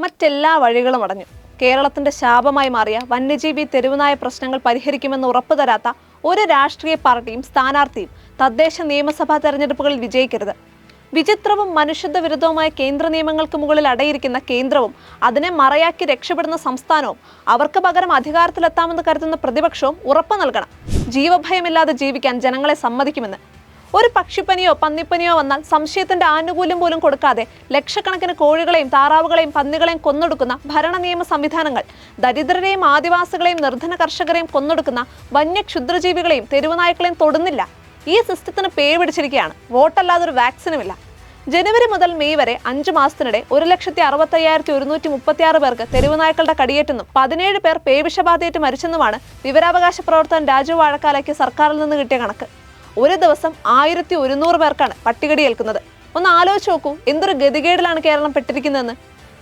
മറ്റെല്ലാ വഴികളും അടഞ്ഞു. കേരളത്തിന്റെ ശാപമായി മാറിയ വന്യജീവി തെരുവുനായ പ്രശ്നങ്ങൾ പരിഹരിക്കുമെന്ന് ഉറപ്പു തരാത്ത ഒരു രാഷ്ട്രീയ പാർട്ടിയും സ്ഥാനാർത്ഥിയും തദ്ദേശ നിയമസഭാ തെരഞ്ഞെടുപ്പുകളിൽ വിജയിക്കരുത്. വിചിത്രവും മനുഷ്യത്വ വിരുദ്ധവുമായ കേന്ദ്ര നിയമങ്ങൾക്ക് മുകളിൽ അടയിരിക്കുന്ന കേന്ദ്രവും അതിനെ മറയാക്കി രക്ഷപ്പെടുന്ന സംസ്ഥാനവും അവർക്ക് പകരം അധികാരത്തിലെത്താമെന്ന് കരുതുന്ന പ്രതിപക്ഷവും ഉറപ്പു നൽകണം. ജീവഭയമില്ലാതെ ജീവിക്കാൻ ജനങ്ങളെ സമ്മതിക്കുമെന്ന്. ഒരു പക്ഷിപ്പനിയോ പന്നിപ്പനിയോ വന്നാൽ സംശയത്തിന്റെ ആനുകൂല്യം പോലും കൊടുക്കാതെ ലക്ഷക്കണക്കിന് കോഴികളെയും താറാവുകളെയും പന്നികളെയും കൊന്നൊടുക്കുന്ന ഭരണ നിയമ സംവിധാനങ്ങൾ, ദരിദ്രരെയും ആദിവാസികളെയും നിർധന കർഷകരെയും കൊന്നൊടുക്കുന്ന വന്യ ക്ഷുദ്രജീവികളെയും തെരുവുനായ്ക്കളെയും തൊടുന്നില്ല. ഈ സിസ്റ്റത്തിന് പേ പിടിച്ചിരിക്കുകയാണ്. വോട്ടല്ലാതെ ഒരു വാക്സിനുമില്ല. ജനുവരി മുതൽ മെയ് വരെ 5 മാസത്തിനിടെ 1,65,136 പേർക്ക് തെരുവുനായ്ക്കളുടെ കടിയേറ്റെന്നും 17 പേർ പേവിഷബാധയേറ്റ് മരിച്ചെന്നുമാണ് വിവരാവകാശ പ്രവർത്തകൻ രാജു വാഴക്കാലയ്ക്ക് സർക്കാരിൽ നിന്ന് കിട്ടിയ കണക്ക്. ഒരു ദിവസം 1,100 പേർക്കാണ് പട്ടികടിയേൽക്കുന്നത്. ഒന്ന് ആലോചിച്ച് നോക്കൂ, എന്തൊരു ഗതികേടിലാണ് കേരളം പെട്ടിരിക്കുന്നതെന്ന്.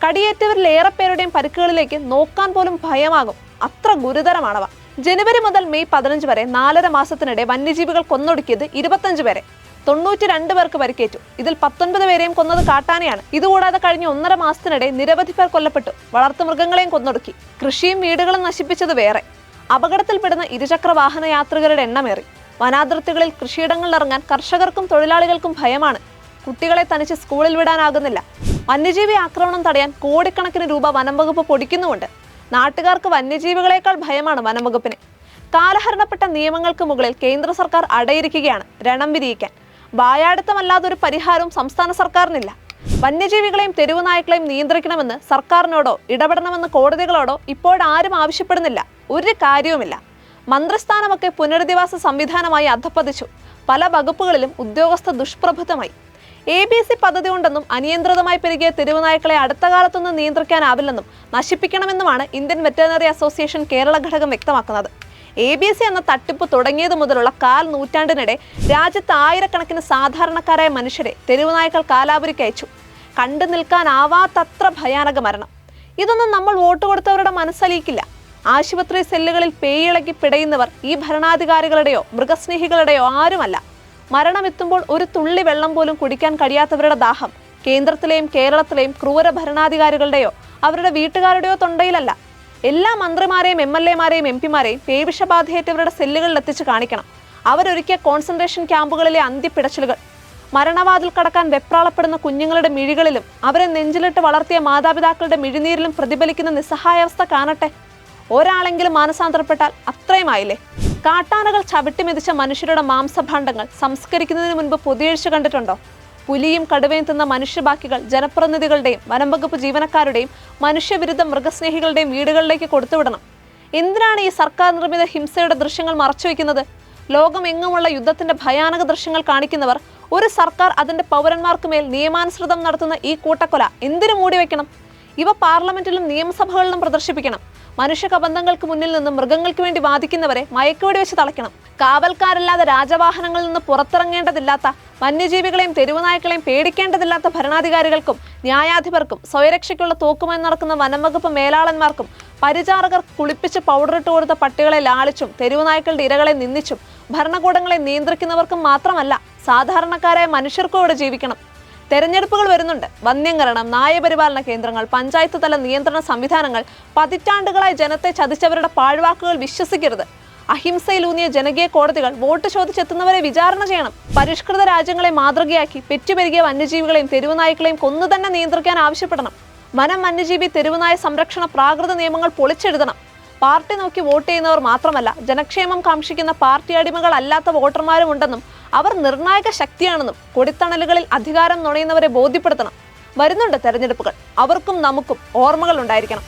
കടിയേറ്റവരിൽ ഏറെ പേരുടെയും പരിക്കുകളിലേക്ക് നോക്കാൻ പോലും ഭയമാകും. അത്ര ഗുരുതരമാണവ. ജനുവരി മുതൽ മെയ് 15 വരെ 4.5 മാസത്തിനിടെ വന്യജീവികൾ കൊന്നൊടുക്കിയത് 25 പേരെ. 92 പേർക്ക് പരിക്കേറ്റു. ഇതിൽ 19 പേരെയും കൊന്നത് കാട്ടാനയാണ്. ഇതുകൂടാതെ കഴിഞ്ഞ 1.5 മാസത്തിനിടെ നിരവധി പേർ കൊല്ലപ്പെട്ടു. വളർത്തുമൃഗങ്ങളെയും കൊന്നൊടുക്കി. കൃഷിയും വീടുകളും നശിപ്പിച്ചത് വേറെ. അപകടത്തിൽപ്പെടുന്ന ഇരുചക്ര വാഹന യാത്രികരുടെ എണ്ണമേറി. വനാതിർത്തികളിൽ കൃഷിയിടങ്ങളിൽ ഇറങ്ങാൻ കർഷകർക്കും തൊഴിലാളികൾക്കും ഭയമാണ്. കുട്ടികളെ തനിച്ച് സ്കൂളിൽ വിടാനാകുന്നില്ല. വന്യജീവി ആക്രമണം തടയാൻ കോടിക്കണക്കിന് രൂപ വനം വകുപ്പ് പൊടിക്കുന്നുമുണ്ട്. നാട്ടുകാർക്ക് വന്യജീവികളെക്കാൾ ഭയമാണ് വനം വകുപ്പിന്. കാലഹരണപ്പെട്ട നിയമങ്ങൾക്ക് മുകളിൽ കേന്ദ്ര സർക്കാർ അടയിരിക്കുകയാണ് രണം വിരിയിക്കാൻ. വായാടുത്തമല്ലാതൊരു പരിഹാരവും സംസ്ഥാന സർക്കാരിനില്ല. വന്യജീവികളെയും തെരുവുനായ്ക്കളെയും നിയന്ത്രിക്കണമെന്ന് സർക്കാരിനോടോ ഇടപെടണമെന്ന് കോടതികളോടോ ഇപ്പോഴാരും ആവശ്യപ്പെടുന്നില്ല. ഒരു കാര്യവുമില്ല. മന്ത്രിസ്ഥാനമൊക്കെ പുനരധിവാസ സംവിധാനമായി അധപ്പതിച്ചു. പല വകുപ്പുകളിലും ഉദ്യോഗസ്ഥ ദുഷ്പ്രഭുത്വമായി. ABC പദ്ധതി ഉണ്ടെന്നും അനിയന്ത്രിതമായി പെരുകിയ തെരുവുനായ്ക്കളെ അടുത്ത കാലത്തൊന്നും നിയന്ത്രിക്കാനാവില്ലെന്നും നശിപ്പിക്കണമെന്നുമാണ് ഇന്ത്യൻ വെറ്ററിനറി അസോസിയേഷൻ കേരള ഘടകം വ്യക്തമാക്കുന്നത്. ABC എന്ന തട്ടിപ്പ് തുടങ്ങിയത് മുതലുള്ള 1/4 നൂറ്റാണ്ടിനിടെ രാജ്യത്ത് ആയിരക്കണക്കിന് സാധാരണക്കാരായ മനുഷ്യരെ തെരുവുനായ്ക്കൾ കാലാപുരിക്കയച്ചു. കണ്ടു നിൽക്കാനാവാത്തത്ര ഭയാനക മരണം. ഇതൊന്നും നമ്മൾ വോട്ട് കൊടുത്തവരുടെ മനസ്സലിയിക്കില്ല. ആശുപത്രി സെല്ലുകളിൽ പേയിളക്കി പിടയുന്നവർ ഈ ഭരണാധികാരികളുടെയോ മൃഗസ്നേഹികളുടെയോ ആരുമല്ല. മരണമെത്തുമ്പോൾ ഒരു തുള്ളി വെള്ളം പോലും കുടിക്കാൻ കഴിയാത്തവരുടെ ദാഹം കേന്ദ്രത്തിലെയും കേരളത്തിലെയും ക്രൂര ഭരണാധികാരികളുടെയോ അവരുടെ വീട്ടുകാരുടെയോ തൊണ്ടയിലല്ല. എല്ലാ മന്ത്രിമാരെയും MLA-മാരെയും MP-മാരെയും പേവിഷബാധയേറ്റവരുടെ സെല്ലുകളിൽ എത്തിച്ച് കാണിക്കണം. അവരൊരുക്കിയ കോൺസെൻട്രേഷൻ ക്യാമ്പുകളിലെ അന്ത്യപ്പിടച്ചിലുകൾ. മരണവാതിൽ കടക്കാൻ വെപ്രാളപ്പെടുന്ന കുഞ്ഞുങ്ങളുടെ മിഴികളിലും അവരെ നെഞ്ചിലിട്ട് വളർത്തിയ മാതാപിതാക്കളുടെ മിഴിനീരിലും പ്രതിഫലിക്കുന്ന നിസ്സഹായാവസ്ഥ കാണട്ടെ. ഒരാളെങ്കിലും മാനസാന്തരപ്പെട്ടാൽ അത്രയുമായില്ലേ. കാട്ടാനകൾ ചവിട്ടിമെതിച്ച മനുഷ്യരുടെ മാംസഭാണ്ഡങ്ങൾ സംസ്കരിക്കുന്നതിന് മുൻപ് പൊതിയഴിച്ചു കണ്ടിട്ടുണ്ടോ? പുലിയും കടുവയും തിന്ന മനുഷ്യബാക്കികൾ ജനപ്രതിനിധികളുടെയും വനം വകുപ്പ് ജീവനക്കാരുടെയും മനുഷ്യവിരുദ്ധ മൃഗസ്നേഹികളുടെയും വീടുകളിലേക്ക് കൊടുത്തുവിടണം. എന്തിനാണ് ഈ സർക്കാർ നിർമ്മിത ഹിംസയുടെ ദൃശ്യങ്ങൾ മറച്ചുവെക്കുന്നത്? ലോകമെങ്ങുമുള്ള യുദ്ധത്തിന്റെ ഭയാനക ദൃശ്യങ്ങൾ കാണിക്കുന്നവർ ഒരു സർക്കാർ അതിന്റെ പൗരന്മാർക്ക് മേൽ നിയമാനുസൃതം നടത്തുന്ന ഈ കൂട്ടക്കൊല എന്തിനു മൂടിവെക്കണം? ഇവ പാർലമെന്റിലും നിയമസഭകളിലും പ്രദർശിപ്പിക്കണം. മനുഷ്യ കബന്ധങ്ങൾക്ക് മുന്നിൽ നിന്ന് മൃഗങ്ങൾക്ക് വേണ്ടി വാദിക്കുന്നവരെ മയക്കുവെടി വെച്ച് തളയ്ക്കണം. കാവൽക്കാരല്ലാതെ രാജവാഹനങ്ങളിൽ നിന്ന് പുറത്തിറങ്ങേണ്ടതില്ലാത്ത വന്യജീവികളെയും തെരുവുനായ്ക്കളെയും പേടിക്കേണ്ടതില്ലാത്ത ഭരണാധികാരികൾക്കും ന്യായാധിപർക്കും സ്വയരക്ഷയ്ക്കുള്ള തോക്കുമായി നടക്കുന്ന വനംവകുപ്പ് മേലാളന്മാർക്കും പരിചാരകർ കുളിപ്പിച്ച് പൗഡറിട്ട് കൊടുത്ത പട്ടികളെ ലാളിച്ചും തെരുവുനായ്ക്കളുടെ ഇരകളെ നിന്ദിച്ചും ഭരണകൂടങ്ങളെ നിയന്ത്രിക്കുന്നവർക്കും മാത്രമല്ല, സാധാരണക്കാരായ മനുഷ്യർക്കും ഇവിടെ ജീവിക്കണം. തെരഞ്ഞെടുപ്പുകൾ വരുന്നുണ്ട്. വന്യംകരണം, നായപരിപാലന കേന്ദ്രങ്ങൾ, പഞ്ചായത്ത് തല നിയന്ത്രണ സംവിധാനങ്ങൾ. പതിറ്റാണ്ടുകളായി ജനത്തെ ചതിച്ചവരുടെ പാഴ്വാക്കുകൾ വിശ്വസിക്കരുത്. അഹിംസയിലൂന്നിയ ജനകീയ കോടതികൾ വോട്ട് ചോദിച്ചെത്തുന്നവരെ വിചാരണ ചെയ്യണം. പരിഷ്കൃത രാജ്യങ്ങളെ മാതൃകയാക്കി പെറ്റുപെരുകിയ വന്യജീവികളെയും തെരുവുനായ്ക്കളെയും കൊന്നു തന്നെ നിയന്ത്രിക്കാൻ ആവശ്യപ്പെടണം. വനം, വന്യജീവി, തെരുവുനായ സംരക്ഷണ പ്രാകൃത നിയമങ്ങൾ പൊളിച്ചെഴുതണം. പാർട്ടി നോക്കി വോട്ട് ചെയ്യുന്നവർ മാത്രമല്ല, ജനക്ഷേമം കാക്ഷിക്കുന്ന പാർട്ടി അടിമകൾ അല്ലാത്ത വോട്ടർമാരും ഉണ്ടെന്നും അവർ നിർണായക ശക്തിയാണെന്നും കൊടിത്തണലുകളിൽ അധികാരം നുണയുന്നവരെ ബോധ്യപ്പെടുത്തണം. വരുന്നുണ്ട് തെരഞ്ഞെടുപ്പുകൾ. അവർക്കും നമുക്കും ഓർമ്മകൾ ഉണ്ടായിരിക്കണം.